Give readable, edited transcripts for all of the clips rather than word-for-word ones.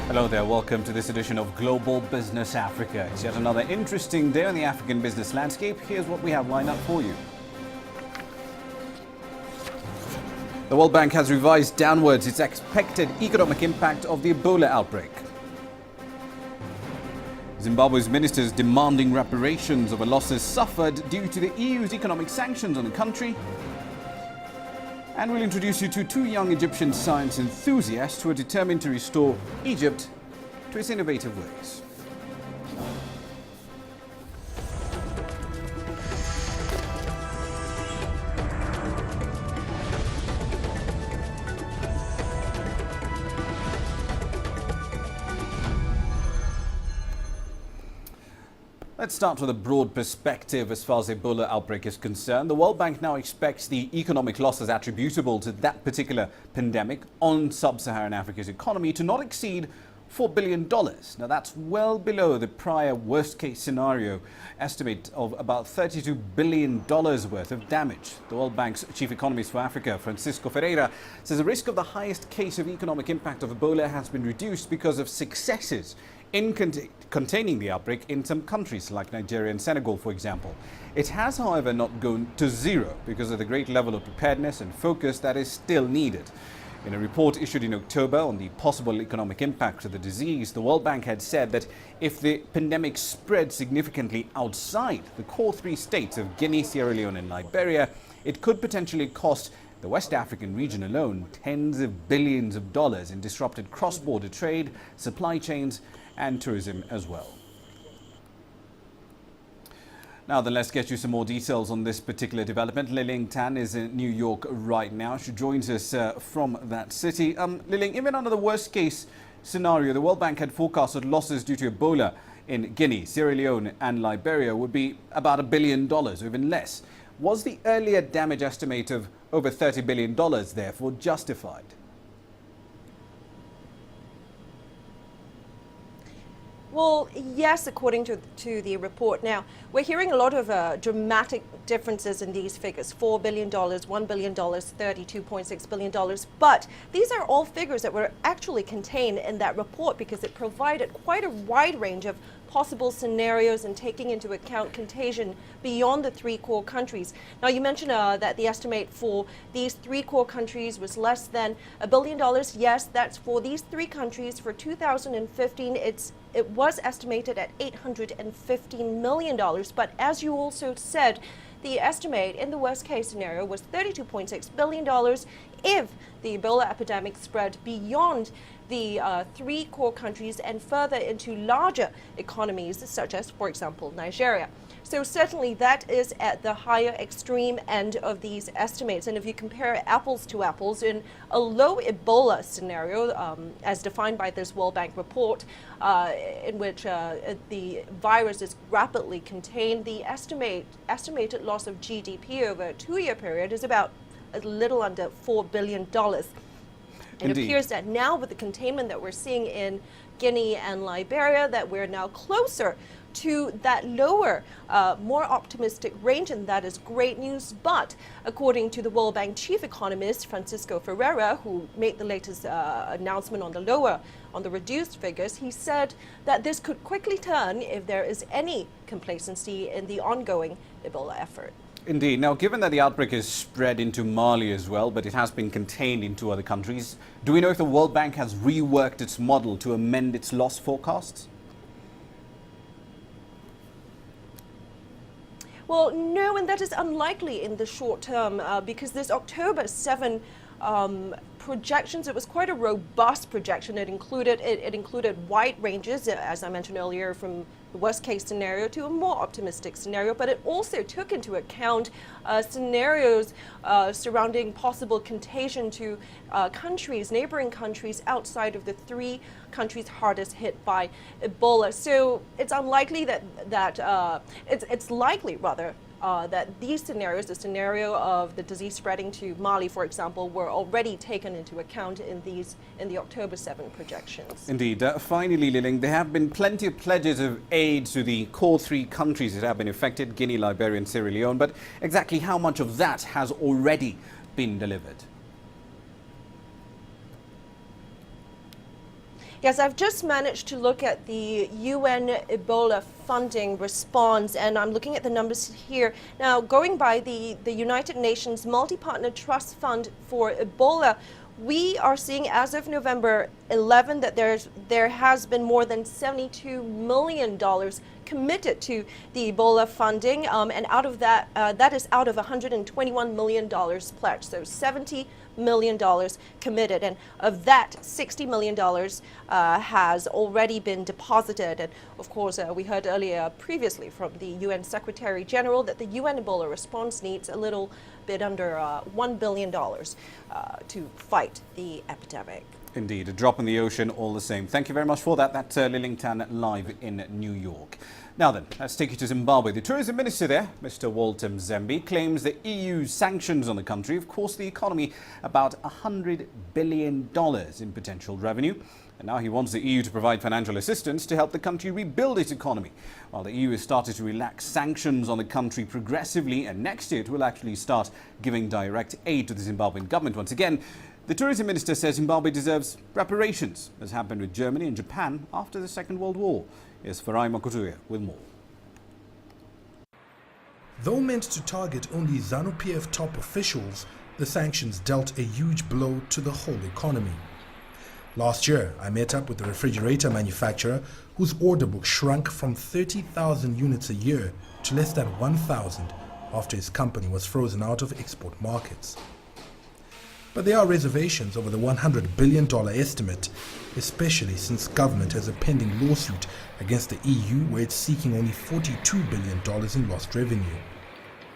Hello there, welcome to this edition of Global Business Africa. It's yet another interesting day on the African business landscape. Here's what we have lined up for you. The World Bank has revised downwards its expected economic impact of the Ebola outbreak. Zimbabwe's ministers demanding reparations over losses suffered due to the EU's economic sanctions on the country. And we'll introduce you to two young Egyptian science enthusiasts who are determined to restore Egypt to its innovative ways. Let's start with a broad perspective as far as the Ebola outbreak is concerned. The World Bank now expects the economic losses attributable to that particular pandemic on sub-Saharan Africa's economy to not exceed $4 billion. Now that's well below the prior worst-case scenario estimate of about $32 billion worth of damage. The World Bank's chief economist for Africa, Francisco Ferreira, says the risk of the highest case of economic impact of Ebola has been reduced because of successes in containing the outbreak in some countries like Nigeria and Senegal, for example. It has, however, not gone to zero because of the great level of preparedness and focus that is still needed. In a report issued in October on the possible economic impacts of the disease, the World Bank had said that if the pandemic spread significantly outside the core three states of Guinea, Sierra Leone and Liberia, it could potentially cost the West African region alone tens of billions of dollars in disrupted cross-border trade, supply chains and tourism as well. Now then, let's get you some more details on this particular development. Liling Tan is in New York right now. She joins us from that city. Liling, even under the worst case scenario, the World Bank had forecasted losses due to Ebola in Guinea, Sierra Leone and Liberia would be about $1 billion or even less. Was the earlier damage estimate of over $30 billion therefore justified? Well, yes, according to the report. Now, we're hearing a lot of dramatic differences in these figures, $4 billion, $1 billion, $32.6 billion. But these are all figures that were actually contained in that report because it provided quite a wide range of possible scenarios and taking into account contagion beyond the three core countries. Now, you mentioned that the estimate for these three core countries was less than $1 billion. Yes, that's for these three countries. For 2015, it was estimated at $815 million. But as you also said, the estimate in the worst case scenario was $32.6 billion if the Ebola epidemic spread beyond the three core countries and further into larger economies such as, for example, Nigeria. So certainly that is at the higher extreme end of these estimates. And if you compare apples to apples, in a low Ebola scenario, as defined by this World Bank report, in which the virus is rapidly contained, the estimated loss of GDP over a 2-year period is about a little under $4 billion. It appears that now with the containment that we're seeing in Guinea and Liberia, that we're now closer to that lower, more optimistic range, and that is great news. But according to the World Bank chief economist, Francisco Ferreira, who made the latest announcement on the reduced figures, he said that this could quickly turn if there is any complacency in the ongoing Ebola effort. Indeed. Now, given that the outbreak is spread into Mali as well, but it has been contained into other countries, do we know if the World Bank has reworked its model to amend its loss forecasts? Well, no, and that is unlikely in the short term because this October 7 projections, it was quite a robust projection. It included wide ranges, as I mentioned earlier, from the worst case scenario to a more optimistic scenario, but it also took into account scenarios surrounding possible contagion to neighboring countries outside of the three countries hardest hit by Ebola. So it's unlikely it's likely rather that these scenarios, the scenario of the disease spreading to Mali, for example, were already taken into account in the October 7 projections. Indeed. Finally, Liling, there have been plenty of pledges of aid to the core three countries that have been affected, Guinea, Liberia and Sierra Leone, but exactly how much of that has already been delivered? Yes, I've just managed to look at the UN Ebola funding response, and I'm looking at the numbers here. Now, going by the United Nations Multi-Partner Trust Fund for Ebola, we are seeing as of November 11 that there has been more than $72 million committed to the Ebola funding, and out of that, that is out of $121 million pledged. So $70 million committed, and of that, $60 million has already been deposited. And of course, we heard earlier previously from the UN Secretary General that the UN Ebola response needs a little bit under $1 billion to fight the epidemic. Indeed, a drop in the ocean all the same. Thank you very much for that. That's Lillington live in New York. Now then, let's take you to Zimbabwe. The tourism minister there, Mr. Walter Mzembe, claims the EU's sanctions on the country have cost the economy about $100 billion in potential revenue. And now he wants the EU to provide financial assistance to help the country rebuild its economy. While the EU has started to relax sanctions on the country progressively, and next year it will actually start giving direct aid to the Zimbabwean government once again. The tourism minister says Zimbabwe deserves reparations, as happened with Germany and Japan after the Second World War. Here's Farai Makutuya with more. Though meant to target only ZANU-PF top officials, the sanctions dealt a huge blow to the whole economy. Last year, I met up with the refrigerator manufacturer whose order book shrunk from 30,000 units a year to less than 1,000 after his company was frozen out of export markets. But there are reservations over the $100 billion estimate, especially since government has a pending lawsuit against the EU where it's seeking only $42 billion in lost revenue.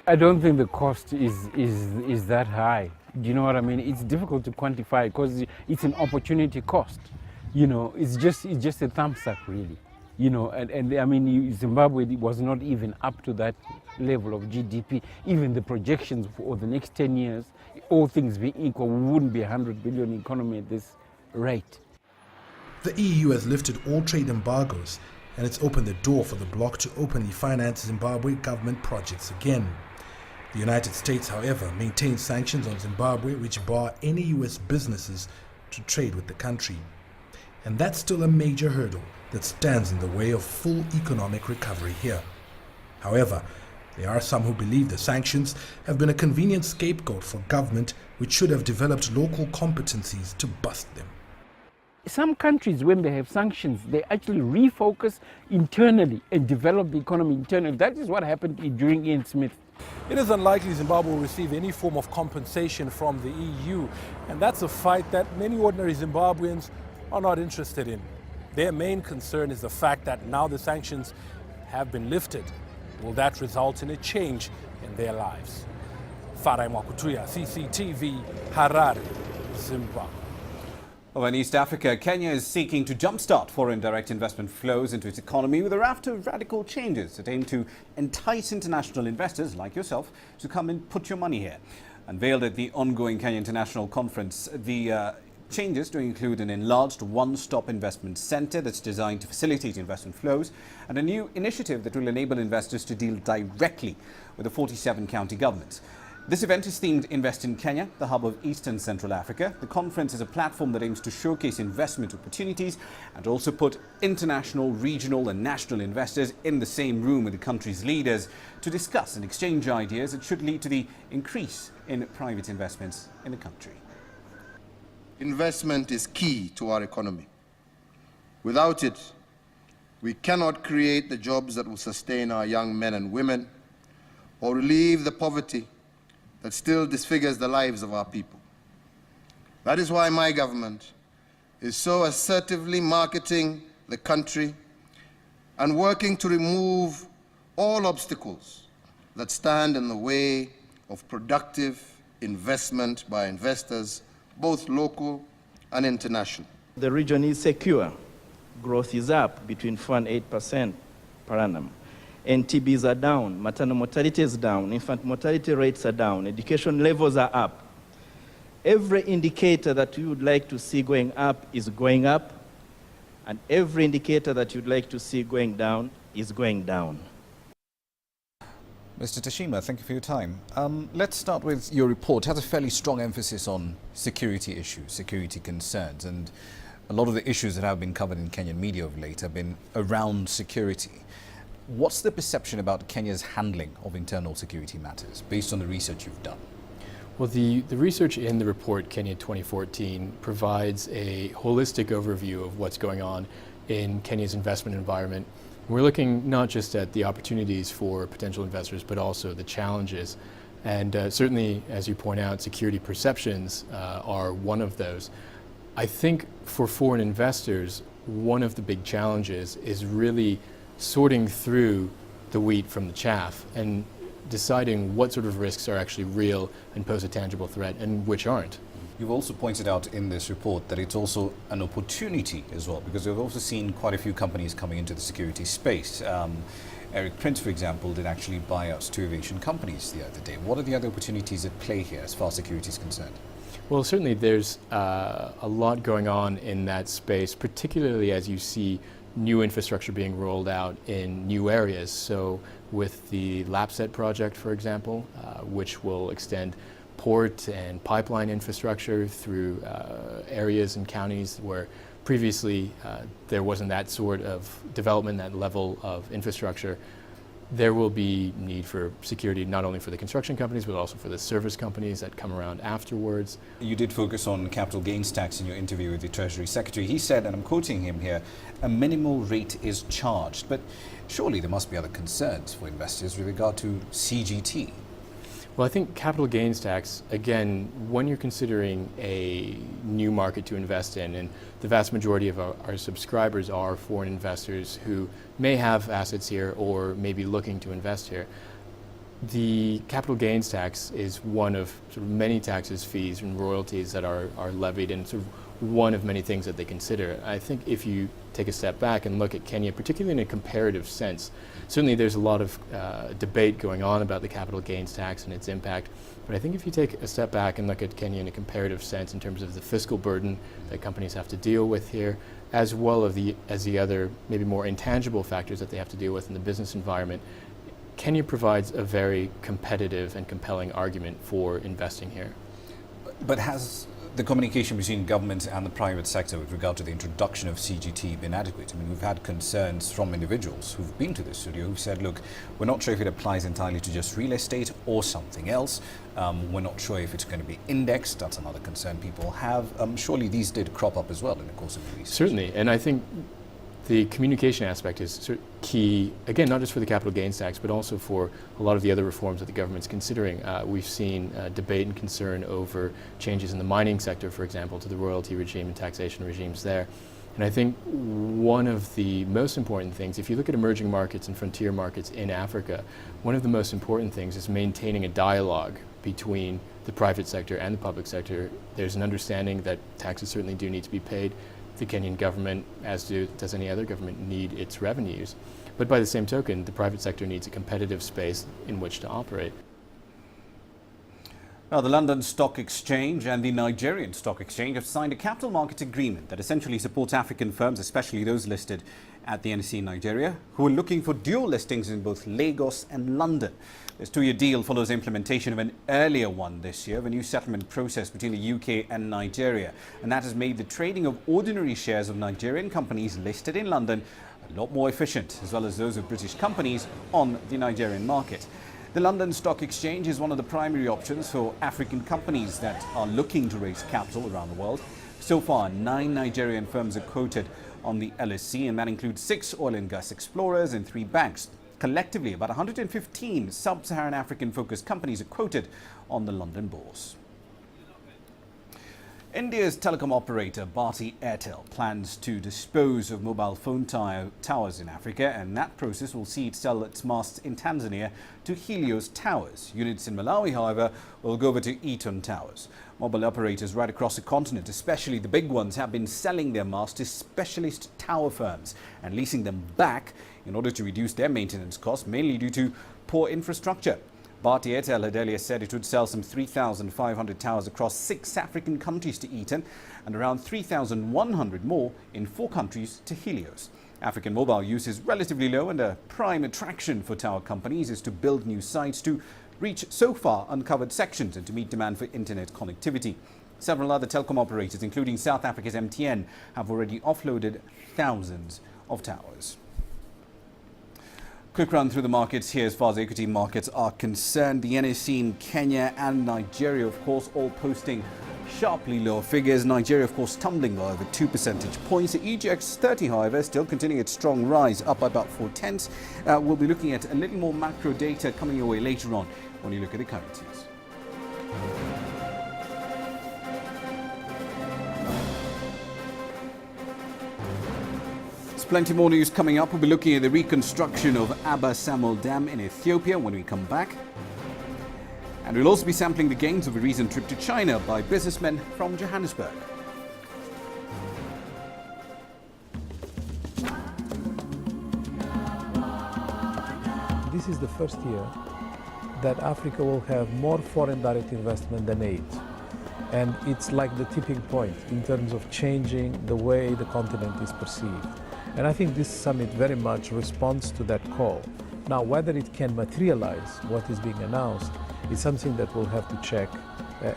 I don't think the cost is that high. Do you know what I mean? It's difficult to quantify because it's an opportunity cost. You know, it's just a thumbs up, really. You know, and I mean, Zimbabwe was not even up to that level of GDP. Even the projections for the next 10 years, all things being equal, we wouldn't be a 100 billion economy at this rate. The EU has lifted all trade embargoes, and it's opened the door for the bloc to openly finance Zimbabwe government projects again. The United States, however, maintains sanctions on Zimbabwe which bar any US businesses to trade with the country. And that's still a major hurdle that stands in the way of full economic recovery here. However, there are some who believe the sanctions have been a convenient scapegoat for government which should have developed local competencies to bust them. Some countries, when they have sanctions, they actually refocus internally and develop the economy internally. That is what happened during Ian Smith. It is unlikely Zimbabwe will receive any form of compensation from the EU, and that's a fight that many ordinary Zimbabweans are not interested in. Their main concern is the fact that now the sanctions have been lifted. Will that result in a change in their lives? Farai Makutuya, CCTV, Harare, Zimbabwe. Well, in East Africa, Kenya is seeking to jumpstart foreign direct investment flows into its economy with a raft of radical changes that aim to entice international investors like yourself to come and put your money here. Unveiled at the ongoing Kenya International Conference, the changes do include an enlarged one-stop investment center that's designed to facilitate investment flows and a new initiative that will enable investors to deal directly with the 47 county governments. This event is themed Invest in Kenya, the hub of East and Central Africa. The conference is a platform that aims to showcase investment opportunities and also put international, regional and national investors in the same room with the country's leaders to discuss and exchange ideas that should lead to the increase in private investments in the country. Investment is key to our economy. Without it, we cannot create the jobs that will sustain our young men and women or relieve the poverty that still disfigures the lives of our people. That is why my government is so assertively marketing the country and working to remove all obstacles that stand in the way of productive investment by investors, both local and international. The region is secure. Growth is up between 4 and 8% per annum. NTBs are down, maternal mortality is down, infant mortality rates are down, education levels are up. Every indicator that you would like to see going up is going up, and every indicator that you'd like to see going down is going down. Mr. Tashima, thank you for your time. Let's start with your report. It has a fairly strong emphasis on security issues, security concerns, and a lot of the issues that have been covered in Kenyan media of late have been around security. What's the perception about Kenya's handling of internal security matters based on the research you've done? Well, the research in the report, Kenya 2014, provides a holistic overview of what's going on in Kenya's investment environment. We're looking not just at the opportunities for potential investors, but also the challenges. And certainly, as you point out, security perceptions are one of those. I think for foreign investors, one of the big challenges is really sorting through the wheat from the chaff and deciding what sort of risks are actually real and pose a tangible threat and which aren't. You've also pointed out in this report that it's also an opportunity as well, because we've also seen quite a few companies coming into the security space. Eric Prince, for example, did actually buy out 2 aviation companies the other day. What are the other opportunities at play here as far as security is concerned? Well, certainly there's a lot going on in that space, particularly as you see new infrastructure being rolled out in new areas. So with the LAPSET project, for example, which will extend port and pipeline infrastructure through areas and counties where previously there wasn't that sort of development, that level of infrastructure. There will be need for security not only for the construction companies but also for the service companies that come around afterwards. You did focus on capital gains tax in your interview with the Treasury Secretary. He said, and I'm quoting him here, a minimal rate is charged. But surely there must be other concerns for investors with regard to CGT. Well, I think capital gains tax, again, when you're considering a new market to invest in, and the vast majority of our subscribers are foreign investors who may have assets here or may be looking to invest here, the capital gains tax is one of sort of many taxes, fees, and royalties that are levied, and sort of one of many things that they consider. I think if you take a step back and look at Kenya, particularly in a comparative sense, certainly there's a lot of debate going on about the capital gains tax and its impact, but I think if you take a step back and look at Kenya in a comparative sense in terms of the fiscal burden that companies have to deal with here, as well as the other maybe more intangible factors that they have to deal with in the business environment, Kenya provides a very competitive and compelling argument for investing here. But has the communication between government and the private sector with regard to the introduction of CGT been adequate? I mean, we've had concerns from individuals who've been to the studio who've said, look, we're not sure if it applies entirely to just real estate or something else. We're not sure if it's going to be indexed. That's another concern people have. Surely these did crop up as well in the course of the research. Certainly, and I think the communication aspect is key, again, not just for the capital gains tax, but also for a lot of the other reforms that the government's considering. We've seen debate and concern over changes in the mining sector, for example, to the royalty regime and taxation regimes there. And I think one of the most important things, if you look at emerging markets and frontier markets in Africa, one of the most important things is maintaining a dialogue between the private sector and the public sector. There's an understanding that taxes certainly do need to be paid. The Kenyan government, as does any other government, need its revenues. But by the same token, the private sector needs a competitive space in which to operate. Now, the London Stock Exchange and the Nigerian Stock Exchange have signed a capital markets agreement that essentially supports African firms, especially those listed at the NSE in Nigeria, who are looking for dual listings in both Lagos and London. This 2-year deal follows implementation of an earlier one this year of a new settlement process between the UK and Nigeria. And that has made the trading of ordinary shares of Nigerian companies listed in London a lot more efficient, as well as those of British companies on the Nigerian market. The London Stock Exchange is one of the primary options for African companies that are looking to raise capital around the world. So far, 9 Nigerian firms are quoted on the LSE, and that includes 6 oil and gas explorers and 3 banks. Collectively, about 115 sub-Saharan African-focused companies are quoted on the London bourse. India's telecom operator Bharti Airtel plans to dispose of mobile phone towers in Africa, and that process will see it sell its masts in Tanzania to Helios Towers. Units in Malawi, however, will go over to Eaton Towers. Mobile operators right across the continent, especially the big ones, have been selling their masts to specialist tower firms and leasing them back in order to reduce their maintenance costs, mainly due to poor infrastructure. Bharti Airtel had earlier said it would sell some 3,500 towers across 6 African countries to Eaton and around 3,100 more in 4 countries to Helios. African mobile use is relatively low, and a prime attraction for tower companies is to build new sites to reach so far uncovered sections and to meet demand for internet connectivity. Several other telecom operators, including South Africa's MTN, have already offloaded thousands of towers. Quick run through the markets here as far as equity markets are concerned. The NSE in Kenya and Nigeria, of course, all posting sharply lower figures. Nigeria, of course, tumbling by over 2 percentage points. The EGX 30, however, still continuing its strong rise, up by about 0.4. We'll be looking at a little more macro data coming your way later on when you look at the currencies. Plenty more news coming up. We'll be looking at the reconstruction of Aba Samuel Dam in Ethiopia when we come back. And we'll also be sampling the gains of a recent trip to China by businessmen from Johannesburg. This is the first year that Africa will have more foreign direct investment than aid. And it's like the tipping point in terms of changing the way the continent is perceived. And I think this summit very much responds to that call. Now, whether it can materialize what is being announced is something that we'll have to check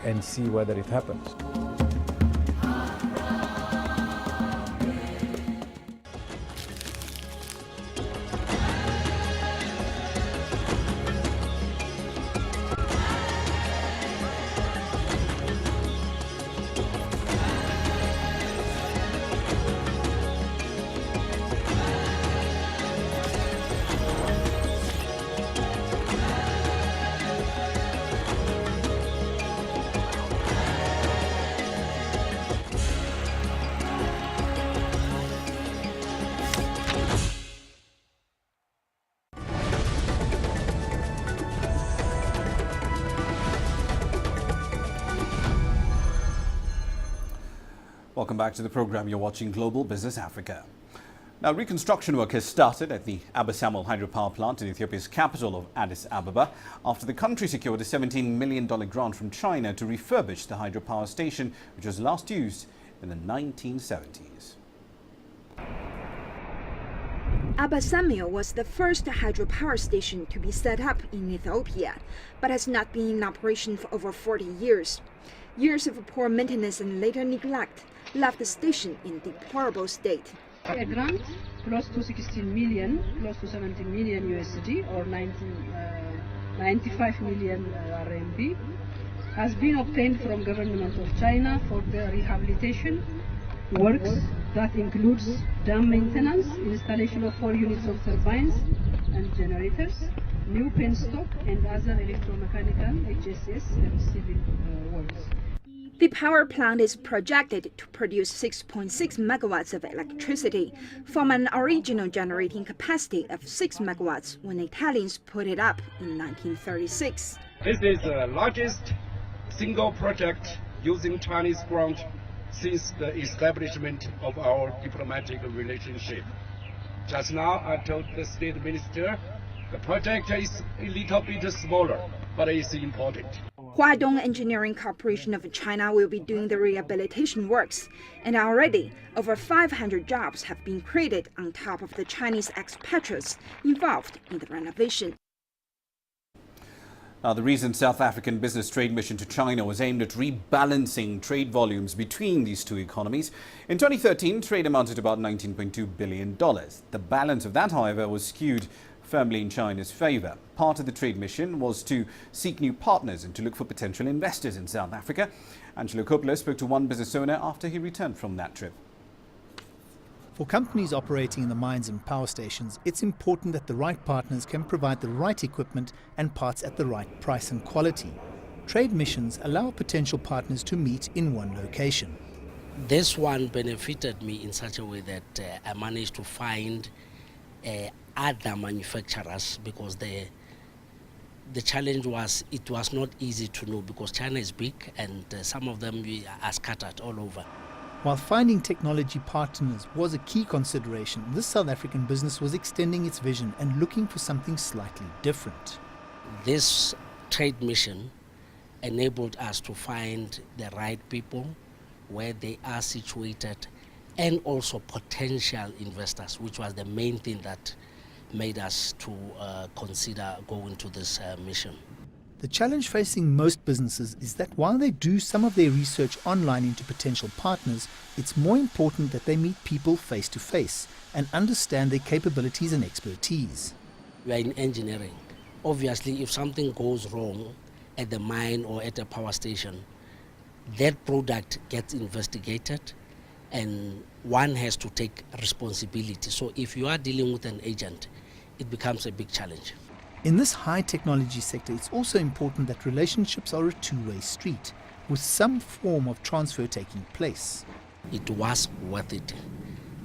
and see whether it happens. Welcome back to the program. You're watching Global Business Africa. Now, reconstruction work has started at the Aba Samuel hydropower plant in Ethiopia's capital of Addis Ababa after the country secured a $17 million grant from China to refurbish the hydropower station, which was last used in the 1970s. Aba Samuel was the first hydropower station to be set up in Ethiopia, but has not been in operation for over 40 years. Years of poor maintenance and later neglect left the station in deplorable state. A grant close to 16 million, close to 17 million USD or 95 million RMB has been obtained from government of China for the rehabilitation works that includes dam maintenance, installation of 4 units of turbines and generators, new penstock and other electromechanical, HSS and civil works. The power plant is projected to produce 6.6 megawatts of electricity from an original generating capacity of 6 megawatts when Italians put it up in 1936. This is the largest single project using Chinese grant since the establishment of our diplomatic relationship. Just now I told the state minister the project is a little bit smaller, but it's important. Huadong Engineering Corporation of China will be doing the rehabilitation works, and already over 500 jobs have been created on top of the Chinese expatriates involved in the renovation. Now, the recent South African business trade mission to China was aimed at rebalancing trade volumes between these two economies. In 2013, trade amounted to about $19.2 billion. The balance of that, however, was skewed firmly in China's favor. Part of the trade mission was to seek new partners and to look for potential investors in South Africa. Angelo Coppola spoke to one business owner after he returned from that trip. For companies operating in the mines and power stations, it's important that the right partners can provide the right equipment and parts at the right price and quality. Trade missions allow potential partners to meet in one location. This one benefited me in such a way that I managed to find other manufacturers, because the challenge was it was not easy to know, because China is big and some of them are scattered all over. While finding technology partners was a key consideration, this South African business was extending its vision and looking for something slightly different. This trade mission enabled us to find the right people where they are situated, and also potential investors, which was the main thing that made us to consider going to this mission. The challenge facing most businesses is that while they do some of their research online into potential partners, it's more important that they meet people face to face and understand their capabilities and expertise. We are in engineering. Obviously, if something goes wrong at the mine or at a power station, that product gets investigated and one has to take responsibility. So if you are dealing with an agent, it becomes a big challenge. In this high technology sector, it's also important that relationships are a two-way street, with some form of transfer taking place. It was worth it.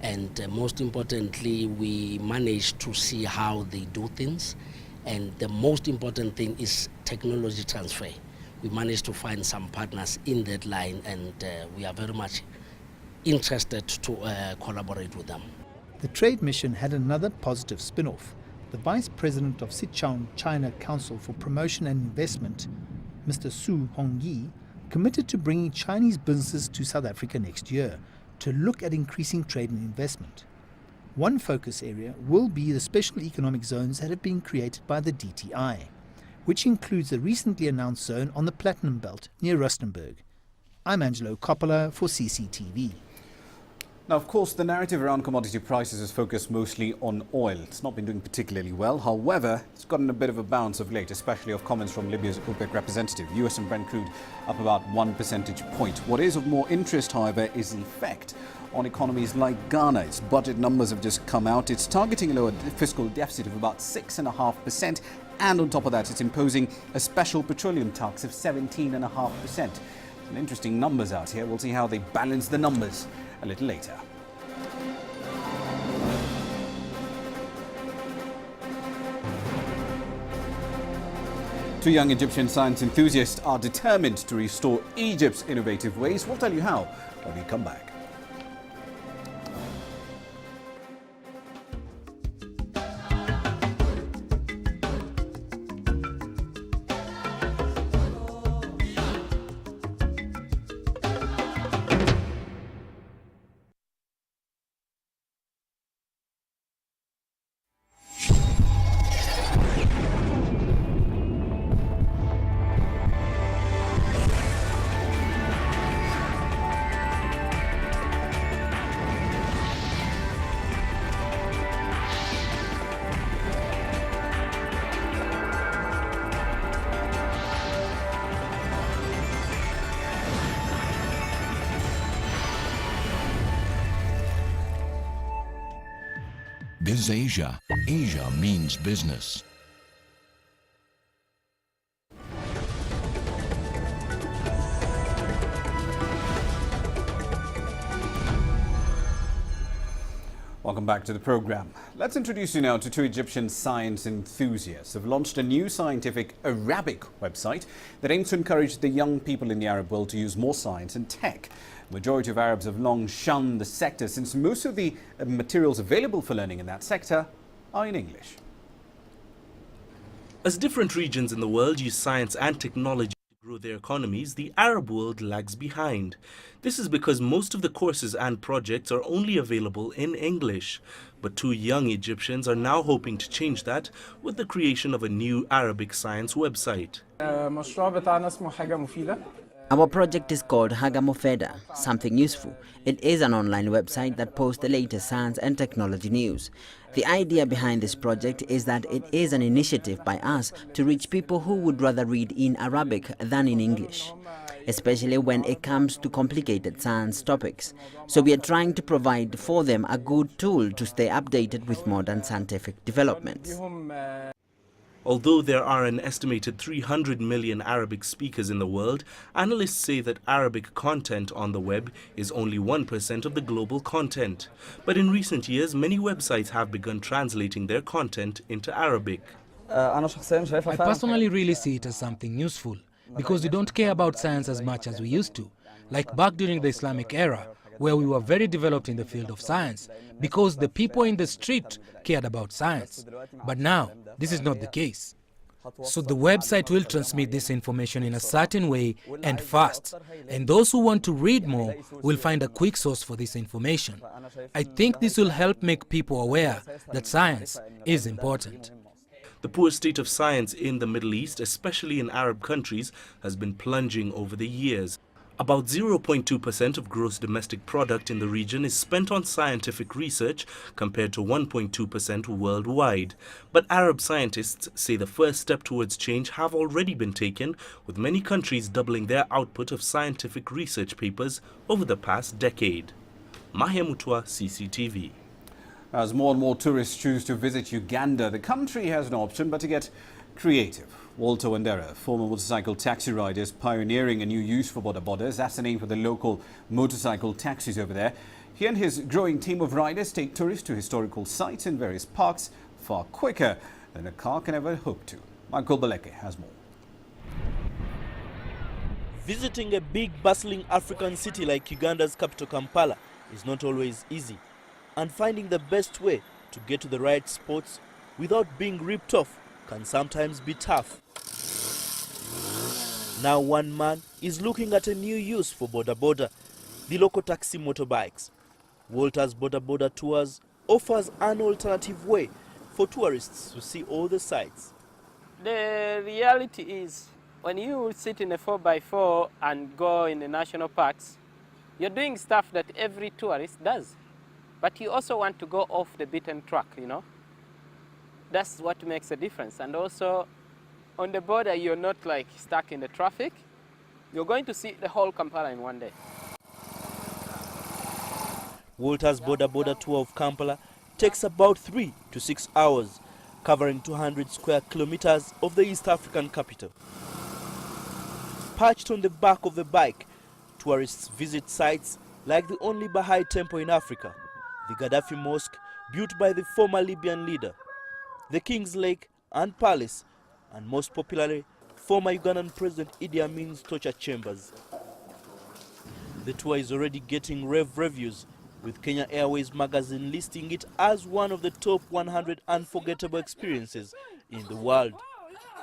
And most importantly, we managed to see how they do things. And the most important thing is technology transfer. We managed to find some partners in that line, and we are very much interested to collaborate with them. The trade mission had another positive spin-off. The Vice President of Sichuan China Council for Promotion and Investment, Mr. Su Hongyi, committed to bringing Chinese businesses to South Africa next year to look at increasing trade and investment. One focus area will be the special economic zones that have been created by the DTI, which includes the recently announced zone on the Platinum Belt near Rustenburg. I'm Angelo Coppola for CCTV. Now, of course, the narrative around commodity prices is focused mostly on oil. It's not been doing particularly well. However, it's gotten a bit of a bounce of late, especially of comments from Libya's OPEC representative. US and Brent crude up about 1 percentage point. What is of more interest, however, is the effect on economies like Ghana. Its budget numbers have just come out. It's targeting a lower fiscal deficit of about 6.5%. And on top of that, it's imposing a special petroleum tax of 17.5%. Some interesting numbers out here. We'll see how they balance the numbers a little later. Two young Egyptian science enthusiasts are determined to restore Egypt's innovative ways. We'll tell you how when we come back. Biz Asia. Asia means business. Welcome back to the program. Let's introduce you now to two Egyptian science enthusiasts who have launched a new scientific Arabic website that aims to encourage the young people in the Arab world to use more science and tech. The majority of Arabs have long shunned the sector since most of the materials available for learning in that sector are in English. As different regions in the world use science and technology to grow their economies, the Arab world lags behind. This is because most of the courses and projects are only available in English. But two young Egyptians are now hoping to change that with the creation of a new Arabic science website. Our project is called Haga Mofeda, something useful. It is an online website that posts the latest science and technology news. The idea behind this project is that it is an initiative by us to reach people who would rather read in Arabic than in English, especially when it comes to complicated science topics. So we are trying to provide for them a good tool to stay updated with modern scientific developments. Although there are an estimated 300 million Arabic speakers in the world, analysts say that Arabic content on the web is only 1% of the global content. But in recent years, many websites have begun translating their content into Arabic. I personally really see it as something useful, because we don't care about science as much as we used to. Like back during the Islamic era, where we were very developed in the field of science, because the people in the street cared about science. But now, this is not the case. So the website will transmit this information in a certain way and fast. And those who want to read more will find a quick source for this information. I think this will help make people aware that science is important. The poor state of science in the Middle East, especially in Arab countries, has been plunging over the years. About 0.2% of gross domestic product in the region is spent on scientific research compared to 1.2% worldwide. But Arab scientists say the first step towards change have already been taken, with many countries doubling their output of scientific research papers over the past decade. Mahia Mutua, CCTV. As more and more tourists choose to visit Uganda, the country has no option but to get creative. Walter Wandera, former motorcycle taxi rider, is pioneering a new use for boda bodas. That's the name for the local motorcycle taxis over there. He and his growing team of riders take tourists to historical sites in various parks far quicker than a car can ever hope to. Michael Baleke has more. Visiting a big, bustling African city like Uganda's capital Kampala is not always easy, and finding the best way to get to the right spots without being ripped off can sometimes be tough. Now one man is looking at a new use for boda boda, the local taxi motorbikes. Walter's Boda Boda Tours offers an alternative way for tourists to see all the sights. The reality is, when you sit in a 4x4 and go in the national parks, you're doing stuff that every tourist does. But you also want to go off the beaten track, you know. That's what makes a difference. And also, on the border, you're not like stuck in the traffic. You're going to see the whole Kampala in one day. Walter's Boda Boda tour of Kampala takes about 3 to 6 hours, covering 200 square kilometers of the East African capital. Perched on the back of the bike, tourists visit sites like the only Baha'i temple in Africa, the Gaddafi Mosque, built by the former Libyan leader, the King's Lake and Palace, and most popularly, former Ugandan President Idi Amin's torture chambers. The tour is already getting rave reviews, with Kenya Airways magazine listing it as one of the top 100 unforgettable experiences in the world.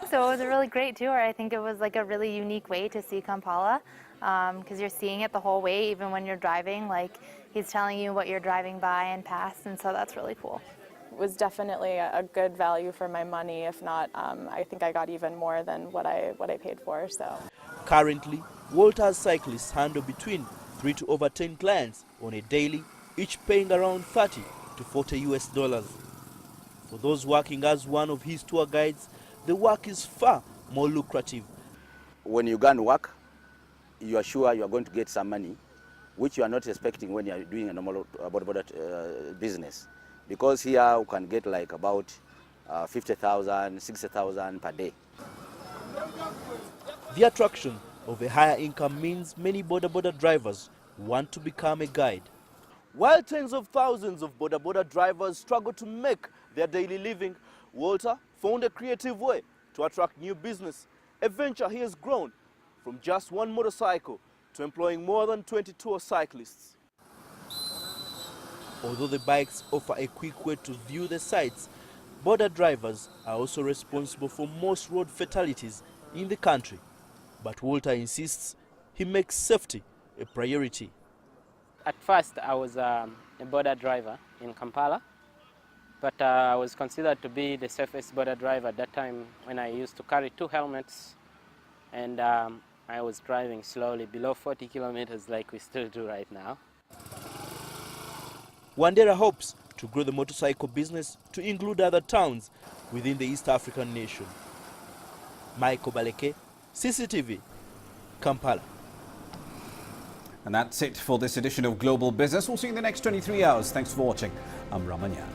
So it was a really great tour. I think it was like a really unique way to see Kampala, because you're seeing it the whole way, even when you're driving. Like, he's telling you what you're driving by and past, and so that's really cool. It was definitely a good value for my money. If not, I think I got even more than what I paid for. So currently, Walter's cyclists handle between 3 to over 10 clients on a daily, each paying around 30 to 40 US dollars. For those working as one of his tour guides, the work is far more lucrative. When you go and work, you are sure you are going to get some money, which you are not expecting when you are doing a normal business. Because here you can get like about 50,000, 60,000 per day. The attraction of a higher income means many boda boda drivers want to become a guide. While tens of thousands of boda boda drivers struggle to make their daily living, Walter found a creative way to attract new business, a venture he has grown from just one motorcycle to employing more than 20 tour cyclists. Although the bikes offer a quick way to view the sights, boda drivers are also responsible for most road fatalities in the country. But Walter insists he makes safety a priority. At first, I was a border driver in Kampala, but I was considered to be the safest border driver at that time when I used to carry 2 helmets, and I was driving slowly, below 40 kilometers like we still do right now. Wandera hopes to grow the motorcycle business to include other towns within the East African nation. Michael Baleke, CCTV, Kampala. And that's it for this edition of Global Business. We'll see you in the next 23 hours. Thanks for watching. I'm Ramanya.